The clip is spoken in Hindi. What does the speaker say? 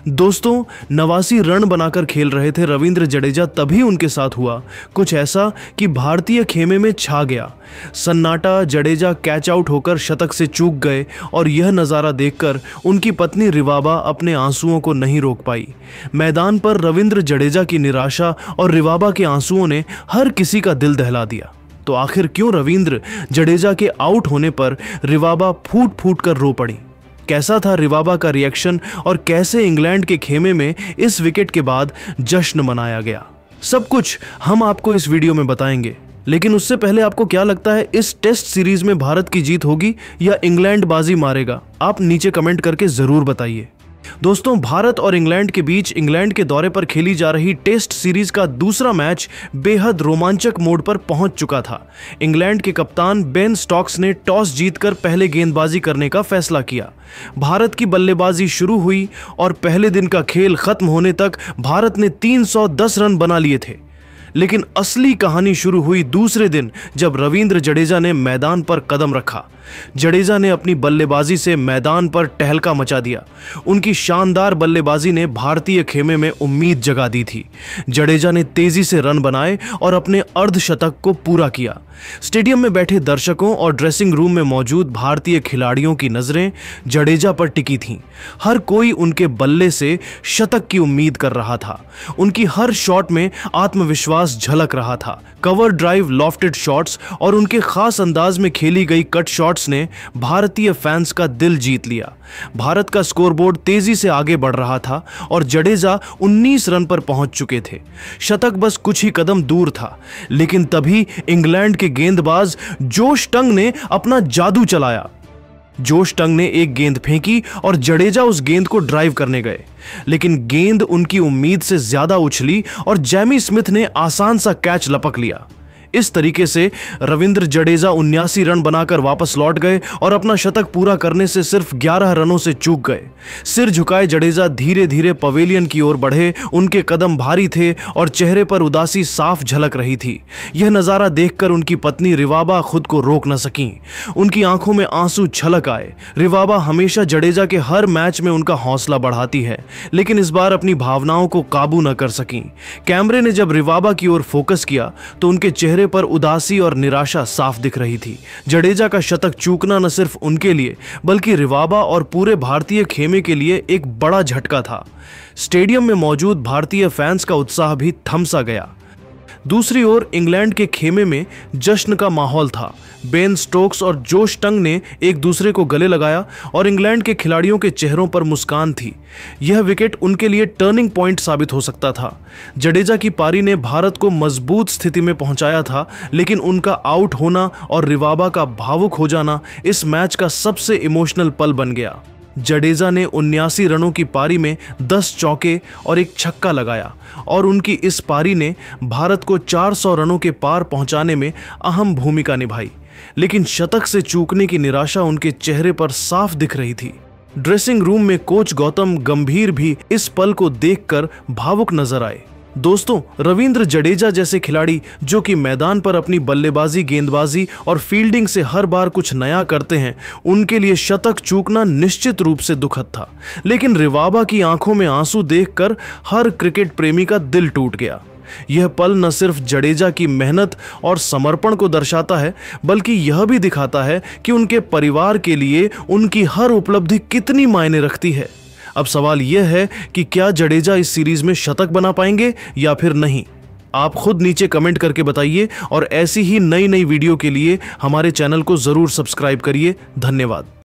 दोस्तों, 89 रन बनाकर खेल रहे थे रविंद्र जडेजा, तभी उनके साथ हुआ कुछ ऐसा कि भारतीय खेमे में छा गया सन्नाटा। जडेजा कैच आउट होकर शतक से चूक गए और यह नज़ारा देखकर उनकी पत्नी रिवाबा अपने आंसुओं को नहीं रोक पाई। मैदान पर रविंद्र जडेजा की निराशा और रिवाबा के आंसुओं ने हर किसी का दिल दहला दिया। तो आखिर क्यों रविंद्र जडेजा के आउट होने पर रिवाबा फूट फूट कर रो पड़ी? कैसा था रिवाबा का रिएक्शन और कैसे इंग्लैंड के खेमे में इस विकेट के बाद जश्न मनाया गया, सब कुछ हम आपको इस वीडियो में बताएंगे। लेकिन उससे पहले आपको क्या लगता है, इस टेस्ट सीरीज में भारत की जीत होगी या इंग्लैंड बाजी मारेगा? आप नीचे कमेंट करके जरूर बताइए। दोस्तों, भारत और इंग्लैंड के बीच इंग्लैंड के दौरे पर खेली जा रही टेस्ट सीरीज का दूसरा मैच बेहद रोमांचक मोड़ पर पहुंच चुका था। इंग्लैंड के कप्तान बेन स्टोक्स ने टॉस जीतकर पहले गेंदबाजी करने का फैसला किया। भारत की बल्लेबाजी शुरू हुई और पहले दिन का खेल खत्म होने तक भारत ने 310 रन बना लिए थे। लेकिन असली कहानी शुरू हुई दूसरे दिन, जब रविंद्र जडेजा ने मैदान पर कदम रखा। जडेजा ने अपनी बल्लेबाजी से मैदान पर टहलका मचा दिया। उनकी शानदार बल्लेबाजी ने भारतीय खेमे में उम्मीद जगा दी थी। जडेजा ने तेजी से रन बनाए और अपने अर्धशतक को पूरा किया। स्टेडियम में बैठे दर्शकों और ड्रेसिंग रूम में मौजूद भारतीय खिलाड़ियों की नजरें जडेजा पर टिकी थीं। हर कोई उनके बल्ले से शतक की उम्मीद कर रहा था। उनकी हर शॉट में आत्मविश्वास झलक रहा था। कवर ड्राइव, लॉफ्टेड शॉट्स और उनके खास अंदाज में खेली गई कट शॉट्स ने भारतीय फैंस का दिल जीत लिया। भारत का स्कोरबोर्ड तेजी से आगे बढ़ रहा था और जडेजा 19 रन पर पहुंच चुके थे। शतक बस कुछ ही कदम दूर था। लेकिन तभी इंग्लैंड के गेंदबाज जोश टंग ने अपना जादू चलाया। जोश टंग ने एक गेंद फेंकी और जडेजा उस गेंद को ड्राइव करने गए, लेकिन गेंद उनकी उम्मीद से ज्यादा उछली और जैमी स्मिथ ने आसान सा कैच लपक लिया। इस तरीके से रविंद्र जडेजा 79 रन बनाकर वापस लौट गए और अपना शतक पूरा करने से सिर्फ 11 रनों से चूक गए। सिर झुकाए जडेजा धीरे धीरे पवेलियन की ओर बढ़े। उनके कदम भारी थे और चेहरे पर उदासी साफ झलक रही थी। यह नज़ारा देखकर उनकी पत्नी रिवाबा खुद को रोक न सकी। उनकी आंखों में आंसू छलक आए। रिवाबा हमेशा जडेजा के हर मैच में उनका हौसला बढ़ाती है, लेकिन इस बार अपनी भावनाओं को काबू न कर सकी। कैमरे ने जब रिवाबा की ओर फोकस किया तो उनके चेहरे पर उदासी और निराशा साफ दिख रही थी। जडेजा का शतक चूकना न सिर्फ उनके लिए बल्कि रिवाबा और पूरे भारतीय खेमे के लिए एक बड़ा झटका था। स्टेडियम में मौजूद भारतीय फैंस का उत्साह भी थम सा गया। दूसरी ओर इंग्लैंड के खेमे में जश्न का माहौल था। बेन स्टोक्स और जोश टंग ने एक दूसरे को गले लगाया और इंग्लैंड के खिलाड़ियों के चेहरों पर मुस्कान थी। यह विकेट उनके लिए टर्निंग पॉइंट साबित हो सकता था। जडेजा की पारी ने भारत को मजबूत स्थिति में पहुंचाया था, लेकिन उनका आउट होना और रिवाबा का भावुक हो जाना इस मैच का सबसे इमोशनल पल बन गया। जडेजा ने 79 रनों की पारी में 10 चौके और एक छक्का लगाया और उनकी इस पारी ने भारत को 400 रनों के पार पहुंचाने में अहम भूमिका निभाई। लेकिन शतक से चूकने की निराशा उनके चेहरे पर साफ दिख रही थी। ड्रेसिंग रूम में कोच गौतम गंभीर भी इस पल को देखकर भावुक नजर आए। दोस्तों, रविंद्र जडेजा जैसे खिलाड़ी जो कि मैदान पर अपनी बल्लेबाजी, गेंदबाजी और फील्डिंग से हर बार कुछ नया करते हैं, उनके लिए शतक चूकना निश्चित रूप से दुखद था। लेकिन रिवाबा की आंखों में आंसू देखकर हर क्रिकेट प्रेमी का दिल टूट गया। यह पल न सिर्फ जडेजा की मेहनत और समर्पण को दर्शाता है, बल्कि यह भी दिखाता है कि उनके परिवार के लिए उनकी हर उपलब्धि कितनी मायने रखती है। अब सवाल यह है कि क्या जडेजा इस सीरीज में शतक बना पाएंगे या फिर नहीं? आप खुद नीचे कमेंट करके बताइए और ऐसी ही नई वीडियो के लिए हमारे चैनल को जरूर सब्सक्राइब करिए। धन्यवाद।